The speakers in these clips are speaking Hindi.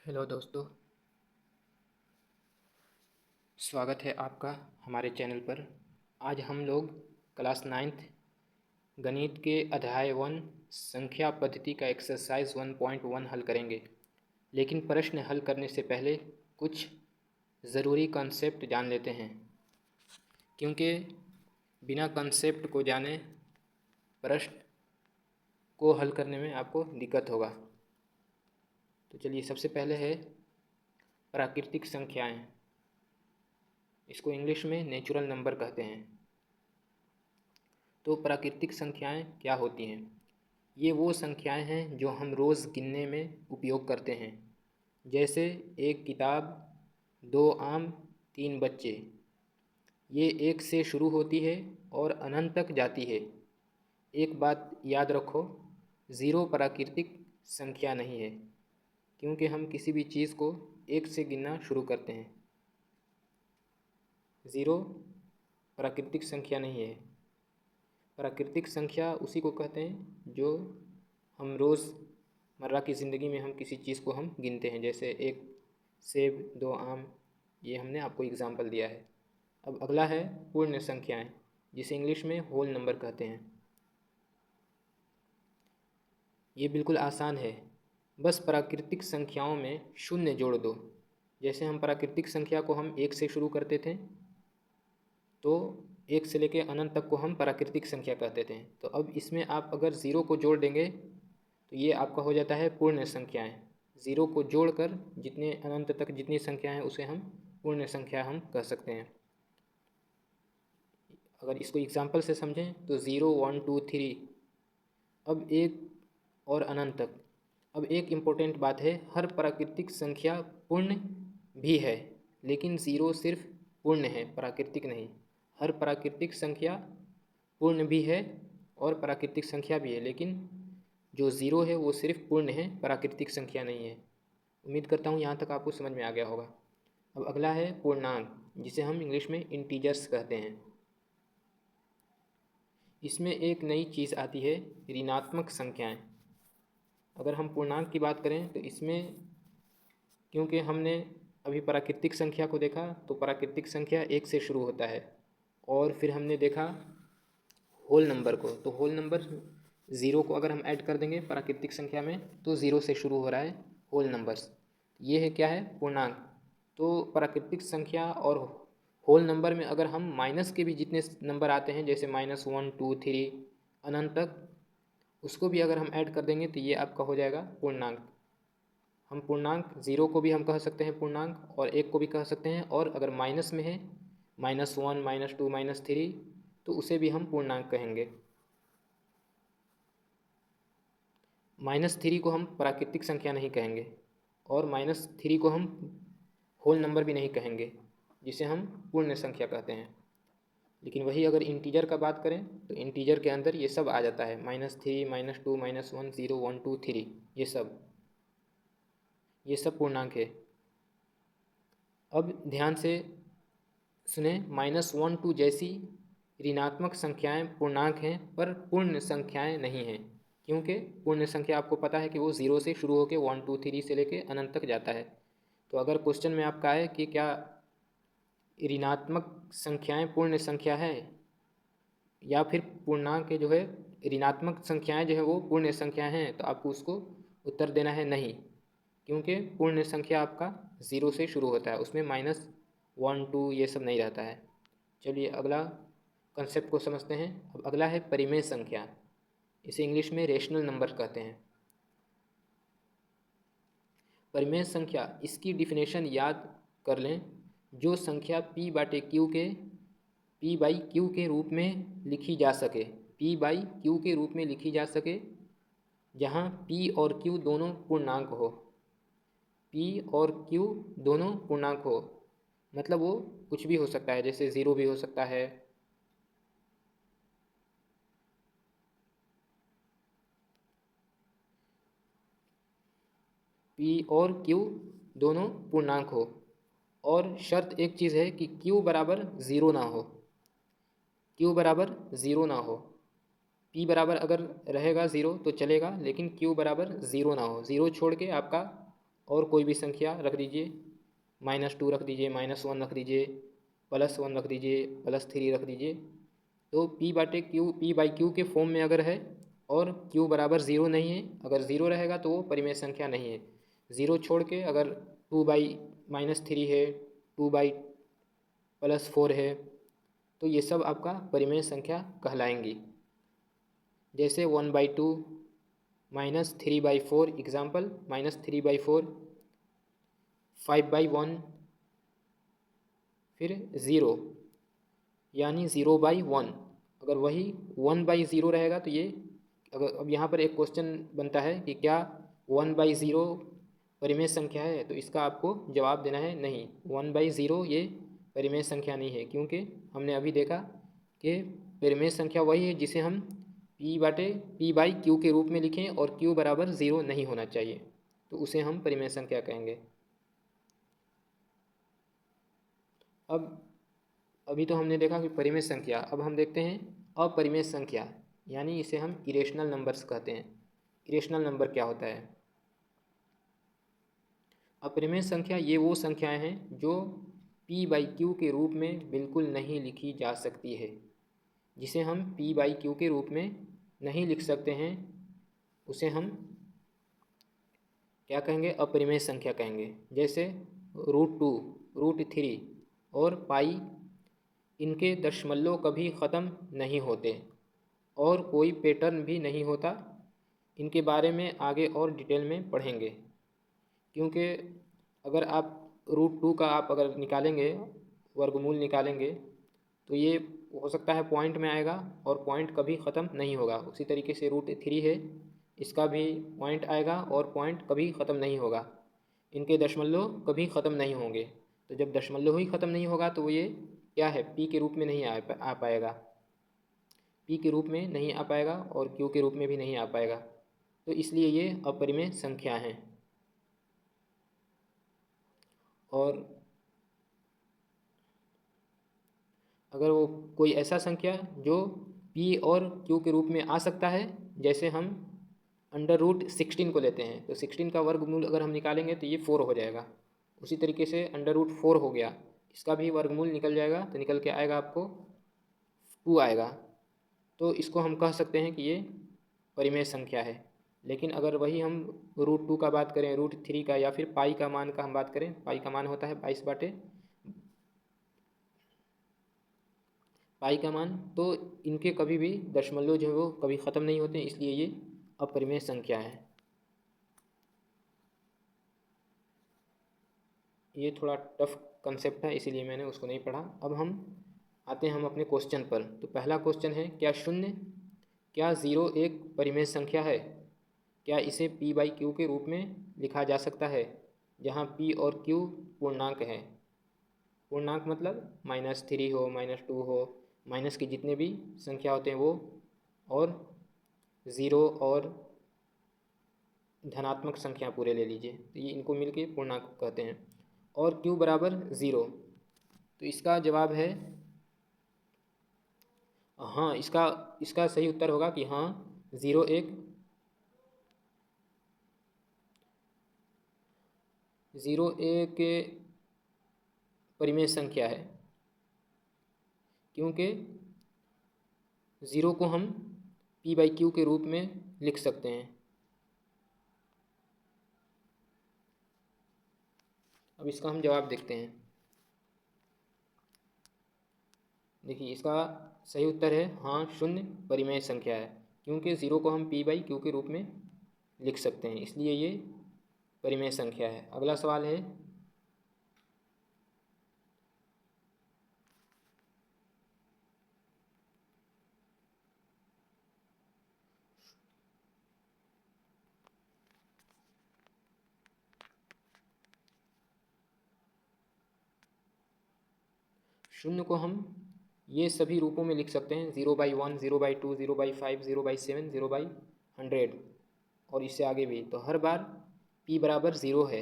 हेलो दोस्तों, स्वागत है आपका हमारे चैनल पर। आज हम लोग क्लास 9th गणित के अध्याय 1 संख्या पद्धति का एक्सरसाइज 1.1 हल करेंगे। लेकिन प्रश्न हल करने से पहले कुछ ज़रूरी कॉन्सेप्ट जान लेते हैं, क्योंकि बिना कॉन्सेप्ट को जाने प्रश्न को हल करने में आपको दिक्कत होगा। तो चलिए, सबसे पहले है प्राकृतिक संख्याएं। इसको इंग्लिश में नेचुरल नंबर कहते हैं। तो प्राकृतिक संख्याएं क्या होती हैं? ये वो संख्याएं हैं जो हम रोज़ गिनने में उपयोग करते हैं, जैसे एक किताब, 2 आम, 3 बच्चे। ये 1 से शुरू होती है और अनंत तक जाती है। एक बात याद रखो, ज़ीरो प्राकृतिक संख्या नहीं है, क्योंकि हम किसी भी चीज़ को 1 से गिनना शुरू करते हैं। ज़ीरो प्राकृतिक संख्या नहीं है। प्राकृतिक संख्या उसी को कहते हैं जो हम रोज़मर्रा की ज़िंदगी में हम किसी चीज़ को हम गिनते हैं, जैसे एक सेब, 2 आम। ये हमने आपको एग्जाम्पल दिया है। अब अगला है पूर्ण संख्याएं, जिसे इंग्लिश में होल नंबर कहते हैं। ये बिल्कुल आसान है, बस प्राकृतिक संख्याओं में शून्य जोड़ दो। जैसे हम प्राकृतिक संख्या को हम 1 से शुरू करते थे, तो 1 से लेकर अनंत तक को हम प्राकृतिक संख्या कहते थे। तो अब इसमें आप अगर ज़ीरो को जोड़ देंगे तो ये आपका हो जाता है पूर्ण संख्याएं। ज़ीरो को जोड़कर जितने अनंत तक जितनी संख्या हैं उसे हम पूर्ण संख्या हम कह सकते हैं। अगर इसको एग्जाम्पल से समझें तो 0, 1, 2, 3, अब एक और अनंत तक। अब एक इम्पोर्टेंट बात है, हर प्राकृतिक संख्या पूर्ण भी है, लेकिन ज़ीरो सिर्फ पूर्ण है, प्राकृतिक नहीं। हर प्राकृतिक संख्या पूर्ण भी है और प्राकृतिक संख्या भी है, लेकिन जो ज़ीरो है वो सिर्फ पूर्ण है, प्राकृतिक संख्या नहीं है। उम्मीद करता हूँ यहाँ तक आपको समझ में आ गया होगा। अब अगला है पूर्णांक, जिसे हम इंग्लिश में इंटीजर्स कहते हैं। इसमें एक नई चीज़ आती है, ऋणात्मक संख्याएं। अगर हम पूर्णांक की बात करें तो इसमें, क्योंकि हमने अभी प्राकृतिक संख्या को देखा, तो प्राकृतिक संख्या 1 से शुरू होता है, और फिर हमने देखा होल नंबर को, तो होल नंबर ज़ीरो को अगर हम ऐड कर देंगे प्राकृतिक संख्या में तो ज़ीरो से शुरू हो रहा है होल नंबर्स। ये है क्या है? पूर्णांक। तो प्राकृतिक संख्या और होल नंबर में अगर हम माइनस के भी जितने नंबर आते हैं, जैसे -1, 2, 3 अनंत तक, उसको भी अगर हम ऐड कर देंगे तो ये आपका हो जाएगा पूर्णांक। हम पूर्णांक ज़ीरो को भी हम कह सकते हैं पूर्णांक, और 1 को भी कह सकते हैं, और अगर माइनस में है -1, -2, -3, तो उसे भी हम पूर्णांक कहेंगे। -3 को हम प्राकृतिक संख्या नहीं कहेंगे, और -3 को हम होल नंबर भी नहीं कहेंगे, जिसे हम पूर्ण संख्या कहते हैं। लेकिन वही अगर इंटीजर का बात करें तो इंटीजर के अंदर ये सब आ जाता है, -3, -2, -1, 0, 1, 2, 3, ये सब पूर्णांक है। अब ध्यान से सुने, -1, 2 जैसी ऋणात्मक संख्याएं पूर्णांक हैं, पर पूर्ण संख्याएं नहीं हैं, क्योंकि पूर्ण संख्या आपको पता है कि वो 0 से शुरू होकर 1, 2, 3 से लेकर अनंत तक जाता है। तो अगर क्वेश्चन में आपका है कि क्या ऋणात्मक संख्याएं पूर्ण संख्या है, या फिर पूर्णांक जो है ऋणात्मक संख्याएं जो है वो पूर्ण संख्या हैं, तो आपको उसको उत्तर देना है नहीं, क्योंकि पूर्ण संख्या आपका 0 से शुरू होता है, उसमें -1, 2 ये सब नहीं रहता है। चलिए अगला कंसेप्ट को समझते हैं। अब अगला है परिमेय संख्या, इसे इंग्लिश में रेशनल नंबर कहते हैं। परिमेय संख्या, इसकी डिफिनेशन याद कर लें, जो संख्या P/Q के रूप में लिखी जा सके, P/Q के रूप में लिखी जा सके, जहाँ P और Q दोनों पूर्णांक हो। P और Q दोनों पूर्णांक हो, मतलब वो कुछ भी हो सकता है, जैसे 0 भी हो सकता है, P और Q दोनों पूर्णांक हो। और शर्त एक चीज़ है कि Q बराबर ज़ीरो ना हो, Q बराबर ज़ीरो ना हो। P बराबर अगर रहेगा ज़ीरो तो चलेगा, लेकिन Q बराबर ज़ीरो ना हो। ज़ीरो छोड़ के आपका और कोई भी संख्या रख दीजिए, -2 रख दीजिए, -1 रख दीजिए, +1 रख दीजिए, +3 रख दीजिए। तो पी बाई क्यू के फॉर्म में अगर है और क्यू बराबर ज़ीरो नहीं है, अगर ज़ीरो रहेगा तो वो परिमेय संख्या नहीं है। ज़ीरो छोड़ के अगर 2/-3 है, 2/+4 है, तो ये सब आपका परिमेय संख्या कहलाएंगी। जैसे 1/2, -3/4, एग्जाम्पल -3/4, 5/1, फिर 0 यानी 0/1। अगर वही 1/0 रहेगा तो ये, अगर अब यहाँ पर एक क्वेश्चन बनता है कि क्या 1/0 परिमेय संख्या है, तो इसका आपको जवाब देना है नहीं, 1/0 ये परिमेय संख्या नहीं है, क्योंकि हमने अभी देखा कि परिमेय संख्या वही है जिसे हम p/q के रूप में लिखें और q बराबर 0 नहीं होना चाहिए, तो उसे हम परिमेय संख्या कहेंगे। अब अभी तो हमने देखा कि परिमेय संख्या, अब हम देखते हैं अपरिमेय संख्या, यानी इसे हम इरेशनल नंबर्स कहते हैं। इरेशनल नंबर क्या होता है? अपरिमेय संख्या ये वो संख्याएं हैं जो p/q के रूप में बिल्कुल नहीं लिखी जा सकती है। जिसे हम p/q के रूप में नहीं लिख सकते हैं, उसे हम क्या कहेंगे? अपरिमेय संख्या कहेंगे। जैसे √2, √3 और पाई, इनके दशमलव कभी ख़त्म नहीं होते और कोई पैटर्न भी नहीं होता। इनके बारे में आगे और डिटेल में पढ़ेंगे, क्योंकि अगर आप √2 का आप अगर निकालेंगे, वर्गमूल निकालेंगे, तो ये हो सकता है पॉइंट में आएगा और पॉइंट कभी ख़त्म नहीं होगा। उसी तरीके से √3 है, इसका भी पॉइंट आएगा और पॉइंट कभी ख़त्म नहीं होगा। इनके दशमलव कभी ख़त्म नहीं होंगे। तो जब दशमलव ही ख़त्म नहीं होगा तो ये क्या है? p के रूप में नहीं आ पाएगा, p के रूप में नहीं आ पाएगा और q के रूप में भी नहीं आ पाएगा। तो इसलिए ये अपरिमेय संख्या हैं। और अगर वो कोई ऐसा संख्या जो p और q के रूप में आ सकता है, जैसे हम √16 को लेते हैं, तो 16 का वर्गमूल अगर हम निकालेंगे तो ये 4 हो जाएगा। उसी तरीके से √4 हो गया, इसका भी वर्गमूल निकल जाएगा, तो निकल के आएगा आपको 2 आएगा। तो इसको हम कह सकते हैं कि ये परिमेय संख्या है। लेकिन अगर वही हम √2 का बात करें, √3 का, या फिर पाई का मान का हम बात करें, पाई का मान होता है 22 पाई का मान, तो इनके कभी भी दशमलव जो है वो कभी ख़त्म नहीं होते, इसलिए ये अपरिमेय संख्या है। ये थोड़ा टफ कंसेप्ट है, इसीलिए मैंने उसको नहीं पढ़ा। अब हम आते हैं हम अपने क्वेश्चन पर। तो पहला क्वेश्चन है, क्या 0 एक परिमेय संख्या है? क्या इसे p/q के रूप में लिखा जा सकता है, जहाँ p और q पूर्णांक हैं? पूर्णांक मतलब -3 हो, -2 हो, माइनस के जितने भी संख्या होते हैं वो, और 0 और धनात्मक संख्या पूरे ले लीजिए, तो ये इनको मिलके पूर्णांक कहते हैं। और q बराबर 0, तो इसका जवाब है हाँ। इसका सही उत्तर होगा कि हाँ, 0 एक परिमेय संख्या है, क्योंकि 0 को हम p/q के रूप में लिख सकते हैं। अब इसका हम जवाब देखते हैं। देखिए, इसका सही उत्तर है हाँ, 0 परिमेय संख्या है, क्योंकि 0 को हम p/q के रूप में लिख सकते हैं, इसलिए ये परिमेय संख्या है। अगला सवाल है, शून्य को हम ये सभी रूपों में लिख सकते हैं, 0/1, 0/2, 0/5, 0/7, 0/100 और इससे आगे भी। तो हर बार p बराबर 0 है,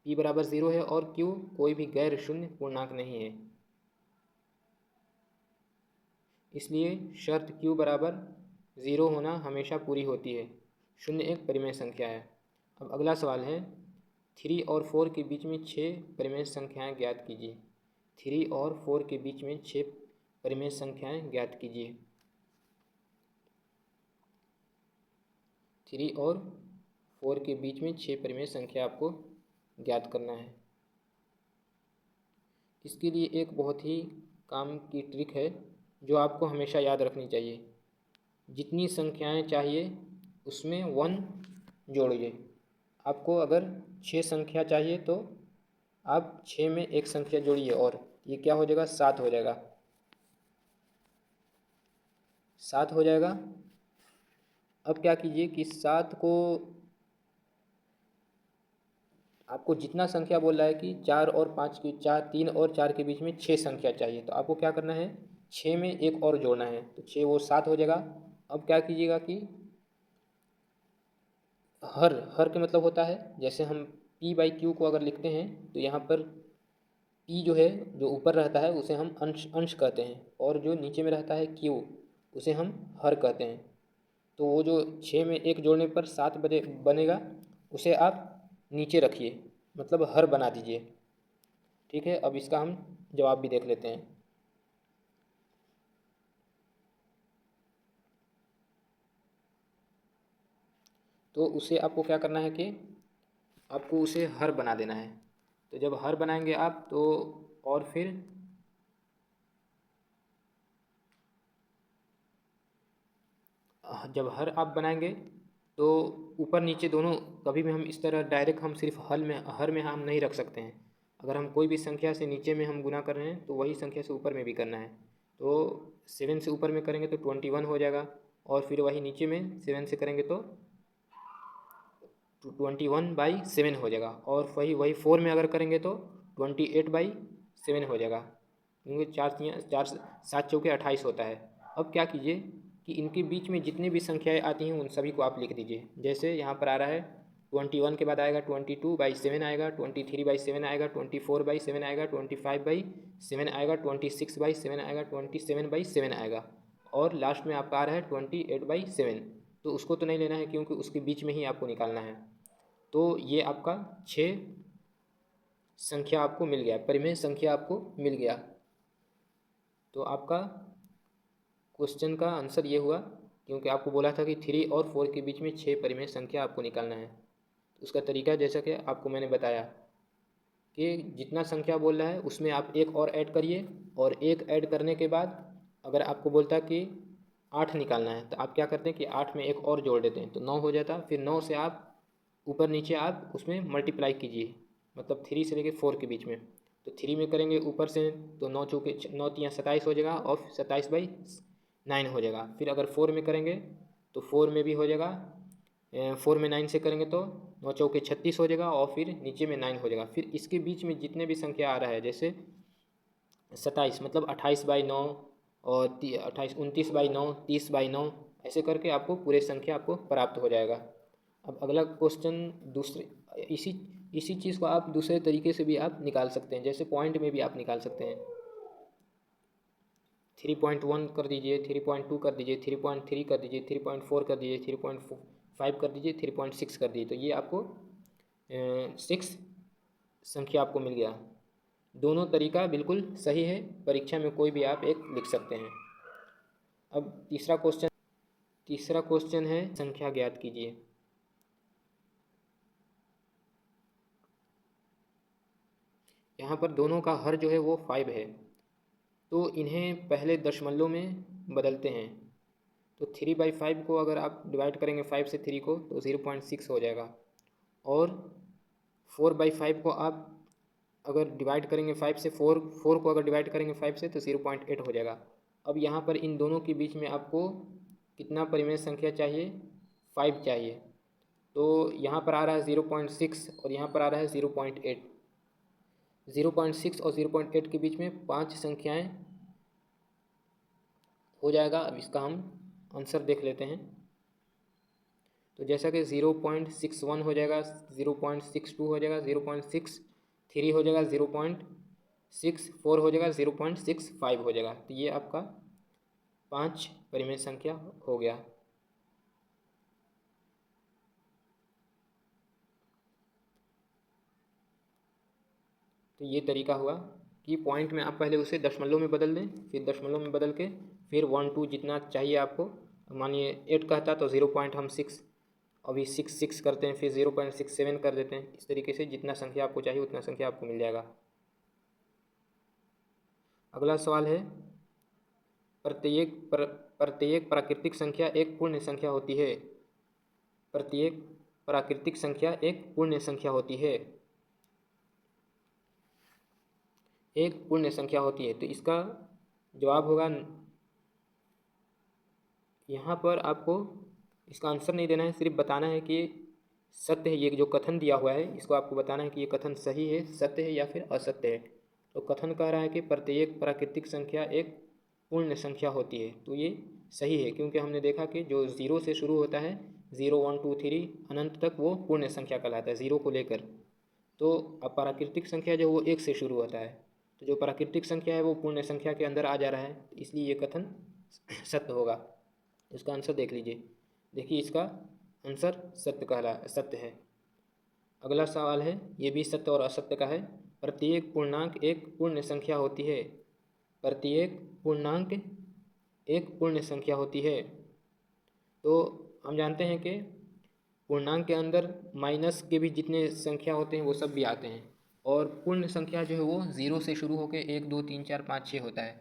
p बराबर 0 है और q कोई भी गैर शून्य पूर्णांक नहीं है, इसलिए शर्त q बराबर 0 होना हमेशा पूरी होती है। 0 एक परिमेय संख्या है। अब अगला सवाल है, 3 और 4 के बीच में 6 परिमेय संख्याएं ज्ञात कीजिए। 3 और 4 के बीच में 6 परिमेय संख्याएं ज्ञात कीजिए। 3 और 4 के बीच में 6 परिमेय संख्या आपको ज्ञात करना है। इसके लिए एक बहुत ही काम की ट्रिक है जो आपको हमेशा याद रखनी चाहिए। जितनी संख्याएं चाहिए उसमें 1 जोड़िए। आपको अगर 6 संख्या चाहिए तो आप 6 में एक संख्या जोड़िए और ये क्या हो जाएगा, 7 हो जाएगा। 7 हो जाएगा। अब क्या कीजिए कि 7 को आपको जितना संख्या बोल रहा है कि 4 और 5 की 3 और 4 के बीच में 6 संख्या चाहिए, तो आपको क्या करना है, 6 में एक और जोड़ना है, तो 6 वो 7 हो जाएगा। अब क्या कीजिएगा कि हर के मतलब होता है, जैसे हम P/Q को अगर लिखते हैं तो यहाँ पर P जो है जो ऊपर रहता है उसे हम अंश कहते हैं और जो नीचे में रहता है Q उसे हम हर कहते हैं। तो वो जो 6 में एक जोड़ने पर 7 बनेगा उसे आप नीचे रखिए, मतलब हर बना दीजिए। ठीक है, अब इसका हम जवाब भी देख लेते हैं। तो उसे आपको क्या करना है कि आपको उसे हर बना देना है। तो जब हर बनाएंगे आप तो और फिर जब हर आप बनाएंगे तो ऊपर नीचे दोनों कभी भी हम इस तरह डायरेक्ट हम सिर्फ हर में हम नहीं रख सकते हैं। अगर हम कोई भी संख्या से नीचे में हम गुना कर रहे हैं तो वही संख्या से ऊपर में भी करना है। तो 7 से ऊपर में करेंगे तो 21 हो जाएगा और फिर वही नीचे में 7 से करेंगे तो 21/7 हो जाएगा और वही 4 में अगर करेंगे तो 28/7 हो जाएगा, क्योंकि 4 7 चौके 28 होता है। अब क्या कीजिए कि इनके बीच में जितनी भी संख्याएं आती हैं उन सभी को आप लिख दीजिए। जैसे यहाँ पर आ रहा है 21 के बाद आएगा 22/7 आएगा, 23/7 आएगा, 24/7 आएगा, 25/7 आएगा, 26/7 आएगा, 27/7 आएगा और लास्ट में आपका आ रहा है 28/7। तो उसको तो नहीं लेना है क्योंकि उसके बीच में ही आपको निकालना है। तो ये आपका 6 संख्या आपको मिल गया, परिमेय संख्या आपको मिल गया। तो आपका क्वेश्चन का आंसर ये हुआ, क्योंकि आपको बोला था कि 3 और 4 के बीच में 6 परिमेय संख्या आपको निकालना है। उसका तरीका जैसा कि आपको मैंने बताया कि जितना संख्या बोल रहा है उसमें आप एक और ऐड करिए और एक ऐड करने के बाद अगर आपको बोलता है कि 8 निकालना है तो आप क्या करते हैं कि 8 में एक और जोड़ देते हैं तो 9 हो जाता। फिर 9 से आप ऊपर नीचे आप उसमें मल्टीप्लाई कीजिए, मतलब 3 से लेके 4 के बीच में। तो 3 में करेंगे ऊपर से तो 9 चौके 9 तियाँ 27 हो जाएगा और 27/9 हो जाएगा। फिर अगर 4 में करेंगे तो 4 में भी हो जाएगा, 4 में 9 से करेंगे तो 9 चौके 36 हो जाएगा और फिर नीचे में 9 हो जाएगा। फिर इसके बीच में जितने भी संख्या आ रहा है, जैसे 27 मतलब 28/9 और 29/9, 30/9, ऐसे करके आपको पूरे संख्या आपको प्राप्त हो जाएगा। अब अगला क्वेश्चन दूसरे इसी चीज़ को आप दूसरे तरीके से भी आप निकाल सकते हैं, जैसे पॉइंट में भी आप निकाल सकते हैं। 3.1 कर दीजिए, 3.2 कर दीजिए, 3.3 कर दीजिए, 3.4 कर दीजिए, 3.5 कर दीजिए, 3.6 कर दीजिए। तो ये आपको 6 संख्या आपको मिल गया। दोनों तरीका बिल्कुल सही है, परीक्षा में कोई भी आप एक लिख सकते हैं। अब तीसरा क्वेश्चन है संख्या ज्ञात कीजिए। यहाँ पर दोनों का हर जो है वो 5 है, तो इन्हें पहले दशमलव में बदलते हैं। तो 3/5 को अगर आप डिवाइड करेंगे 5 से 3 को तो 0.6 हो जाएगा और 4/5 को आप अगर डिवाइड करेंगे 5 से 4 को अगर डिवाइड करेंगे 5 से तो 0.8 हो जाएगा। अब यहाँ पर इन दोनों के बीच में आपको कितना परिमेय संख्या चाहिए, 5 चाहिए। तो यहाँ पर आ रहा है 0.6 और यहाँ पर आ रहा है 0.8। 0.6 और 0.8 के बीच में 5 संख्याएं हो जाएगा। अब इसका हम आंसर देख लेते हैं। तो जैसा कि 0.61 हो जाएगा, 0.62 हो जाएगा, 0.63 हो जाएगा, 0.64 हो जाएगा, 0.65 हो जाएगा। तो ये आपका 5 परिमेय संख्या हो गया। तो ये तरीका हुआ कि पॉइंट में आप पहले उसे दशमलव में बदल दें, फिर दशमलव में बदल के फिर 1 2 जितना चाहिए आपको, मानिए 8 कहता तो 0.6 अभी 6 करते हैं, फिर 0.67 कर देते हैं। इस तरीके से जितना संख्या आपको चाहिए उतना संख्या आपको मिल जाएगा। अगला सवाल है, प्रत्येक प्राकृतिक संख्या एक पूर्ण संख्या होती है। प्रत्येक प्राकृतिक संख्या एक पूर्ण संख्या होती है, एक पूर्ण संख्या होती है। तो इसका जवाब होगा, यहाँ पर आपको इसका आंसर नहीं देना है, सिर्फ बताना है कि सत्य है। ये जो कथन दिया हुआ है इसको आपको बताना है कि ये कथन सही है, सत्य है या फिर असत्य है। तो कथन कह रहा है कि प्रत्येक प्राकृतिक संख्या एक पूर्ण संख्या होती है, तो ये सही है, क्योंकि हमने देखा कि जो 0 से शुरू होता है 0 1 2 3 अनंत तक वो पूर्ण संख्या कहलाता है 0 को लेकर। तो अब प्राकृतिक संख्या जो वो 1 से शुरू होता है, तो जो प्राकृतिक संख्या है वो पूर्ण संख्या के अंदर आ जा रहा है, इसलिए ये कथन सत्य होगा। इसका आंसर देख लीजिए, देखिए इसका आंसर सत्य है। अगला सवाल है, ये भी सत्य और असत्य का है। प्रत्येक पूर्णांक एक पूर्ण संख्या होती है। प्रत्येक पूर्णांक एक पूर्ण संख्या होती है। तो हम जानते हैं कि पूर्णांक के अंदर माइनस के भी जितने संख्या होते हैं वो सब भी आते हैं, और पूर्ण संख्या जो है वो 0 से शुरू होकर 1 2 3 4 5 6 होता है।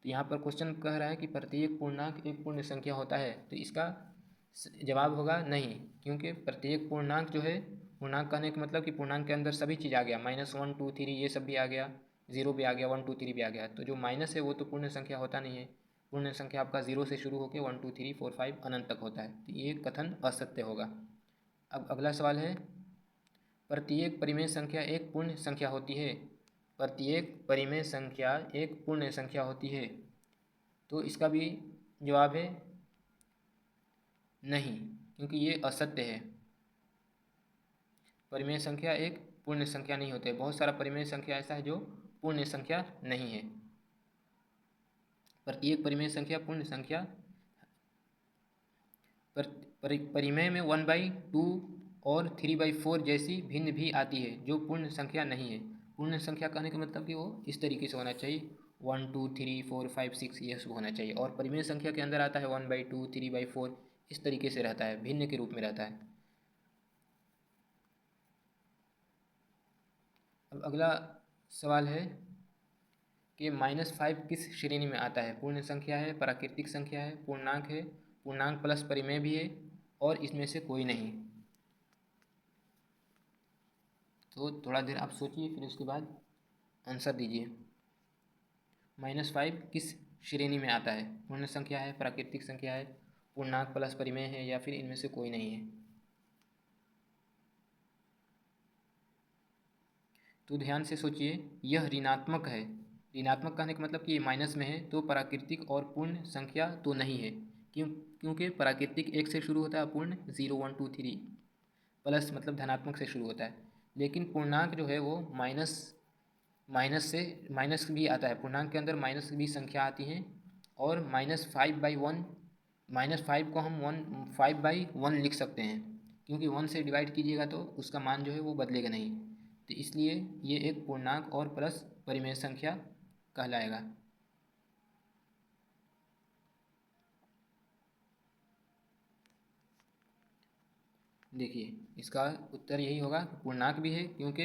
तो यहाँ पर क्वेश्चन कह रहा है कि प्रत्येक पूर्णांक एक पूर्ण संख्या होता है, तो इसका जवाब होगा नहीं, क्योंकि प्रत्येक पूर्णांक जो है, पूर्णांक कहने का मतलब कि पूर्णांक के अंदर सभी चीज़ आ गया, -1 2 3 ये सब भी आ गया, 0 भी आ गया, 1 2 3 भी आ गया। तो जो माइनस है वो तो पूर्ण संख्या होता नहीं है। पूर्ण संख्या आपका 0 से शुरू होकर 1 2 3 4 5 अनंत तक होता है, तो ये कथन असत्य होगा। अब अगला सवाल है, प्रत्येक परिमेय संख्या एक पूर्ण संख्या होती है। प्रत्येक परिमेय संख्या एक पूर्ण संख्या होती है, तो इसका भी जवाब है नहीं, क्योंकि ये असत्य है। परिमेय संख्या एक पूर्ण संख्या नहीं होते, बहुत सारा परिमेय संख्या ऐसा है जो पूर्ण संख्या नहीं है। प्रत्येक परिमेय संख्या पूर्ण संख्या, परिमेय में 1/2 और 3/4 जैसी भिन्न भी आती है जो पूर्ण संख्या नहीं है। पूर्ण संख्या कहने का मतलब कि वो इस तरीके से होना चाहिए, 1 2 3 4 5 6 ये सब होना चाहिए, और परिमेय संख्या के अंदर आता है 1/2 3/4 इस तरीके से रहता है, भिन्न के रूप में रहता है। अब अगला सवाल है कि -5 किस श्रेणी में आता है। पूर्ण संख्या है, प्राकृतिक संख्या है, पूर्णांक है, पूर्णांक प्लस परिमेय भी है, और इसमें से कोई नहीं। तो थोड़ा देर आप सोचिए, फिर उसके बाद आंसर दीजिए। -5 किस श्रेणी में आता है। पूर्ण संख्या है, प्राकृतिक संख्या है, पूर्णांक प्लस परिमेय है, या फिर इनमें से कोई नहीं है। तो ध्यान से सोचिए, यह ऋणात्मक है। ऋणात्मक कहने का मतलब कि ये माइनस में है, तो प्राकृतिक और पूर्ण संख्या तो नहीं है। क्योंकि प्राकृतिक 1 से शुरू होता है, पूर्ण 0 1 2 3, प्लस मतलब धनात्मक से शुरू होता है। लेकिन पूर्णांक जो है वो माइनस भी आता है, पूर्णांक के अंदर माइनस भी संख्या आती हैं, और -5/1 -5 को हम 5/1 लिख सकते हैं, क्योंकि 1 से डिवाइड कीजिएगा तो उसका मान जो है वो बदलेगा नहीं। तो इसलिए ये एक पूर्णांक और प्लस परिमेय संख्या कहलाएगा। देखिए इसका उत्तर यही होगा, पूर्णांक भी है क्योंकि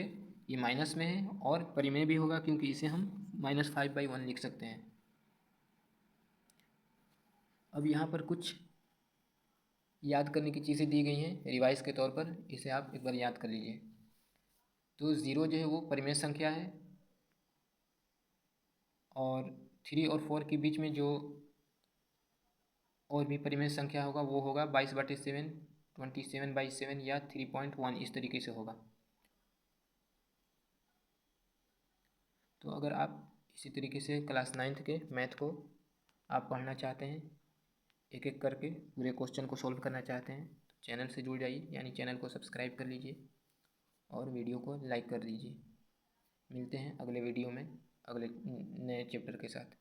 ये माइनस में है, और परिमेय भी होगा क्योंकि इसे हम -5/1 लिख सकते हैं। अब यहाँ पर कुछ याद करने की चीज़ें दी गई हैं रिवाइज के तौर पर, इसे आप एक बार याद कर लीजिए। तो 0 जो है वो परिमेय संख्या है, और 3 और 4 के बीच में जो और भी परिमेय संख्या होगा वो होगा 22/7, 27/7 या 3.1, इस तरीके से होगा। तो अगर आप इसी तरीके से क्लास 9th के मैथ को आप पढ़ना चाहते हैं, एक एक करके पूरे क्वेश्चन को सॉल्व करना चाहते हैं, तो चैनल से जुड़ जाइए, यानी चैनल को सब्सक्राइब कर लीजिए और वीडियो को लाइक कर दीजिए। मिलते हैं अगले वीडियो में अगले नए चैप्टर के साथ।